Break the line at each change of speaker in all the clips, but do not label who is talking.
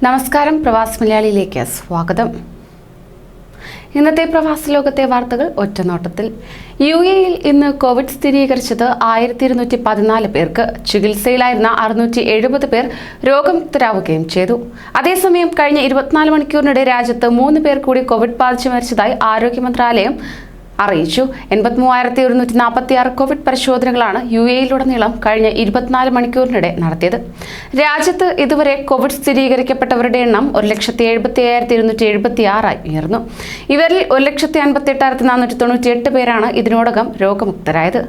നമസ്കാരം, പ്രവാസി മലയാളിയിലേക്ക് സ്വാഗതം. ഇന്നത്തെ പ്രവാസ ലോകത്തെ വാർത്തകൾ ഒറ്റനോട്ടത്തിൽ. UAE-യിൽ ഇന്ന് കോവിഡ് സ്ഥിരീകരിച്ചത് 1214 പേർക്ക്. ചികിത്സയിലായിരുന്ന 670 പേർ രോഗമുക്തരാവുകയും ചെയ്തു. അതേസമയം കഴിഞ്ഞ 24 മണിക്കൂറിനിടെ രാജ്യത്ത് 3 പേർ കൂടി കോവിഡ് ബാധിച്ച് മരിച്ചതായി ആരോഗ്യ മന്ത്രാലയം അറിയിച്ചു. 83,146 കോവിഡ് പരിശോധനകളാണ് UAE-യിലുടനീളം കഴിഞ്ഞ 24 മണിക്കൂറിനിടെ നടത്തിയത്. രാജ്യത്ത് ഇതുവരെ കോവിഡ് സ്ഥിരീകരിക്കപ്പെട്ടവരുടെ എണ്ണം 1,75,276 ഉയർന്നു. ഇവരിൽ 1,58,498 പേരാണ് ഇതിനോടകം രോഗമുക്തരായത്.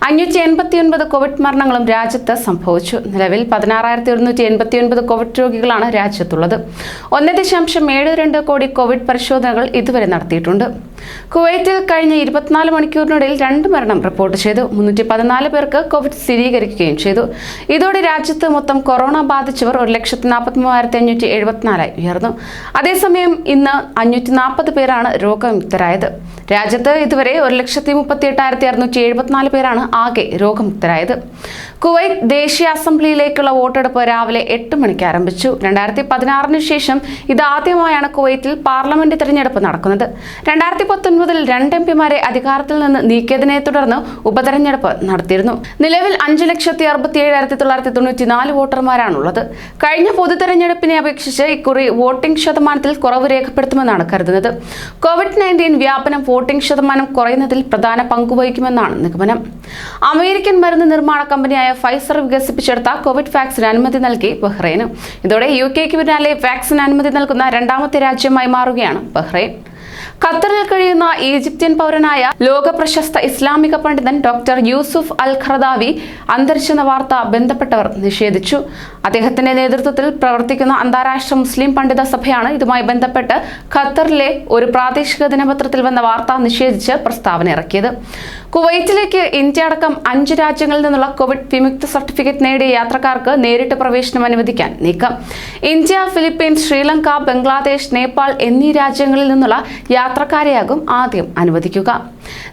589 കോവിഡ് മരണങ്ങളും രാജ്യത്ത് സംഭവിച്ചു. നിലവിൽ 16,189 കോവിഡ് രോഗികളാണ് രാജ്യത്തുള്ളത്. 1.72 കോടി കോവിഡ് പരിശോധനകൾ ഇതുവരെ നടത്തിയിട്ടുണ്ട്. കുവൈറ്റിൽ കഴിഞ്ഞ 24 മണിക്കൂറിനിടയിൽ 2 മരണം റിപ്പോർട്ട് ചെയ്തു. 314 പേർക്ക് കോവിഡ് സ്ഥിരീകരിക്കുകയും ചെയ്തു. ഇതോടെ രാജ്യത്ത് മൊത്തം കൊറോണ ബാധിച്ചവർ 1,43,574 ഉയർന്നു. അതേസമയം ഇന്ന് 540 പേരാണ് രോഗമുക്തരായത്. രാജ്യത്ത് ഇതുവരെ 1,38,674 പേരാണ് ആകെ രോഗമുക്തരായത്. കുവൈറ്റ് ദേശീയ അസംബ്ലിയിലേക്കുള്ള വോട്ടെടുപ്പ് രാവിലെ 8 മണിക്ക് ആരംഭിച്ചു. 2016 ശേഷം ഇതാദ്യമായാണ് കുവൈറ്റിൽ പാർലമെന്റ് തെരഞ്ഞെടുപ്പ് നടക്കുന്നത്. 2019 2 MP-മാരെ അധികാരത്തിൽ നിന്ന് നീക്കിയതിനെ തുടർന്ന് ഉപതെരഞ്ഞെടുപ്പ് നടത്തിയിരുന്നു. നിലവിൽ 5,67,994 വോട്ടർമാരാണുള്ളത്. കഴിഞ്ഞ പൊതു തെരഞ്ഞെടുപ്പിനെ അപേക്ഷിച്ച് ഇക്കുറി വോട്ടിംഗ് ശതമാനത്തിൽ കുറവ് രേഖപ്പെടുത്തുമെന്നാണ് കരുതുന്നത്. COVID-19 വ്യാപനം വോട്ടിംഗ് ശതമാനം കുറയുന്നതിൽ പ്രധാന പങ്കുവഹിക്കുമെന്നാണ് നിഗമനം. അമേരിക്കൻ മരുന്ന് നിർമ്മാണ കമ്പനിയായ ഫൈസർ വികസിപ്പിച്ചെടുത്ത കോവിഡ് വാക്സിന് അനുമതി നൽകി ബഹ്റൈന്. ഇതോടെ UK-ക്ക് പിന്നാലെ വാക്സിൻ അനുമതി നൽകുന്ന 2ാമത്തെ രാജ്യമായി മാറുകയാണ് ബഹ്റൈൻ. ഖത്തറിൽ കഴിയുന്ന ഈജിപ്ഷ്യൻ പൗരനായ ലോക പ്രശസ്ത ഇസ്ലാമിക പണ്ഡിതൻ ഡോക്ടർ യൂസുഫ് അൽ ഖർദാവി അന്തരിച്ചെന്ന വാർത്ത ബന്ധപ്പെട്ടവർ നിഷേധിച്ചു. അദ്ദേഹത്തിന്റെ നേതൃത്വത്തിൽ പ്രവർത്തിക്കുന്ന അന്താരാഷ്ട്ര മുസ്ലിം പണ്ഡിത സഭയാണ് ഇതുമായി ബന്ധപ്പെട്ട് ഖത്തറിലെ ഒരു പ്രാദേശിക ദിനപത്രത്തിൽ വന്ന വാർത്ത നിഷേധിച്ച് പ്രസ്താവന ഇറക്കിയത്. കുവൈറ്റിലേക്ക് ഇന്ത്യ അടക്കം 5 രാജ്യങ്ങളിൽ നിന്നുള്ള കോവിഡ് വിമുക്ത സർട്ടിഫിക്കറ്റ് നേടിയ യാത്രക്കാർക്ക് നേരിട്ട് പ്രവേശനം അനുവദിക്കാൻ നീക്കം. ഇന്ത്യ, ഫിലിപ്പീൻസ്, ശ്രീലങ്ക, ബംഗ്ലാദേശ്, നേപ്പാൾ എന്നീ രാജ്യങ്ങളിൽ നിന്നുള്ള യാത്രക്കാരെയാകും ആദ്യം അനുവദിക്കുക.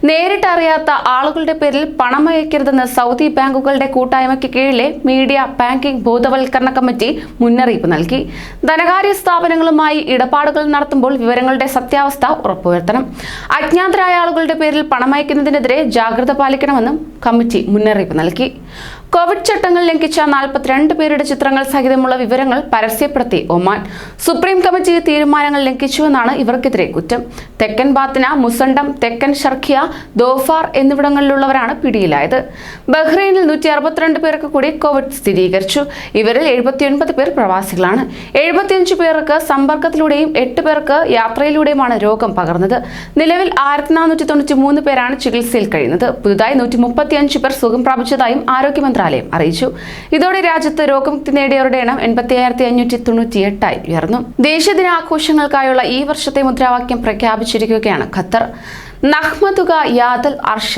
നേരിട്ട് അറിയാത്ത ആളുകളുടെ പേരിൽ പണം അയക്കരുതെന്ന് സൗദി ബാങ്കുകളുടെ കൂട്ടായ്മയ്ക്ക് കീഴിലെ മീഡിയ ബാങ്കിംഗ് ബോധവൽക്കരണ കമ്മിറ്റി മുന്നറിയിപ്പ് നൽകി. ധനകാര്യ സ്ഥാപനങ്ങളുമായി ഇടപാടുകൾ നടത്തുമ്പോൾ വിവരങ്ങളുടെ സത്യാവസ്ഥ ഉറപ്പുവരുത്തണം. അജ്ഞാതരായ ആളുകളുടെ പേരിൽ പണം അയക്കുന്നതിനെതിരെ ജാഗ്രത പാലിക്കണമെന്നും കമ്മിറ്റി മുന്നറിയിപ്പ് നൽകി. കോവിഡ് ചട്ടങ്ങൾ ലംഘിച്ച 42 പേരുടെ ചിത്രങ്ങൾ സഹിതമുള്ള വിവരങ്ങൾ പരസ്യപ്പെടുത്തി ഒമാൻ. സുപ്രീം കമ്മിറ്റി തീരുമാനങ്ങൾ ലംഘിച്ചുവെന്നാണ് ഇവർക്കെതിരെ കുറ്റം. തെക്കൻ ബാത്തിന, മുസണ്ടം, തെക്കൻ ഷർഖിയ, ദോഫാർ എന്നിവിടങ്ങളിലുള്ളവരാണ് പിടിയിലായത്. ബഹ്റൈനിൽ 162 പേർക്ക് കൂടി കോവിഡ് സ്ഥിരീകരിച്ചു. ഇവരിൽ 79 പേർ പ്രവാസികളാണ്. 75 പേർക്ക് സമ്പർക്കത്തിലൂടെയും 8 പേർക്ക് യാത്രയിലൂടെയുമാണ് രോഗം പകർന്നത്. നിലവിൽ 1493 പേരാണ് ചികിത്സയിൽ കഴിയുന്നത്. പുതുതായി 135 പേർ സുഖം പ്രാപിച്ചതായും ആരോഗ്യ മന്ത്രാലയം അറിയിച്ചു. ഇതോടെ രാജ്യത്ത് രോഗമുക്തി നേടിയവരുടെ എണ്ണം 85,598 ഉയർന്നു. ദേശീയ ദിനാഘോഷങ്ങൾക്കായുള്ള ഈ വർഷത്തെ മുദ്രാവാക്യം പ്രഖ്യാപിച്ചിരിക്കുകയാണ് ഖത്തർ. നഹ്മദുക യാദൽ അർഷ,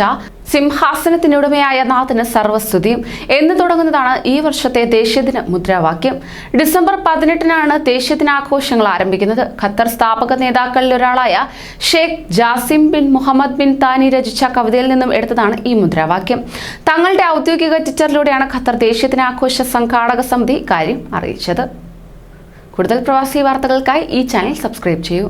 സിംഹാസനത്തിനുടമയായ നാഥന് സർവസ്തുതിയും എന്ന് തുടങ്ങുന്നതാണ് ഈ വർഷത്തെ ദേശീയദിന മുദ്രാവാക്യം. ഡിസംബർ 18-നാണ് ദേശീയദിനാഘോഷങ്ങൾ ആരംഭിക്കുന്നത്. ഖത്തർ സ്ഥാപക നേതാക്കളിൽ ഒരാളായ Sheikh Jassim bin Mohammed bin Thani രചിച്ച കവിതയിൽ നിന്നും എടുത്തതാണ് ഈ മുദ്രാവാക്യം. തങ്ങളുടെ ഔദ്യോഗിക ട്വിറ്ററിലൂടെയാണ് ഖത്തർ ദേശീയദിനാഘോഷ സംഘാടക സമിതി കാര്യം അറിയിച്ചത്. കൂടുതൽ പ്രവാസി വാർത്തകൾക്കായി ഈ ചാനൽ സബ്സ്ക്രൈബ് ചെയ്യൂ.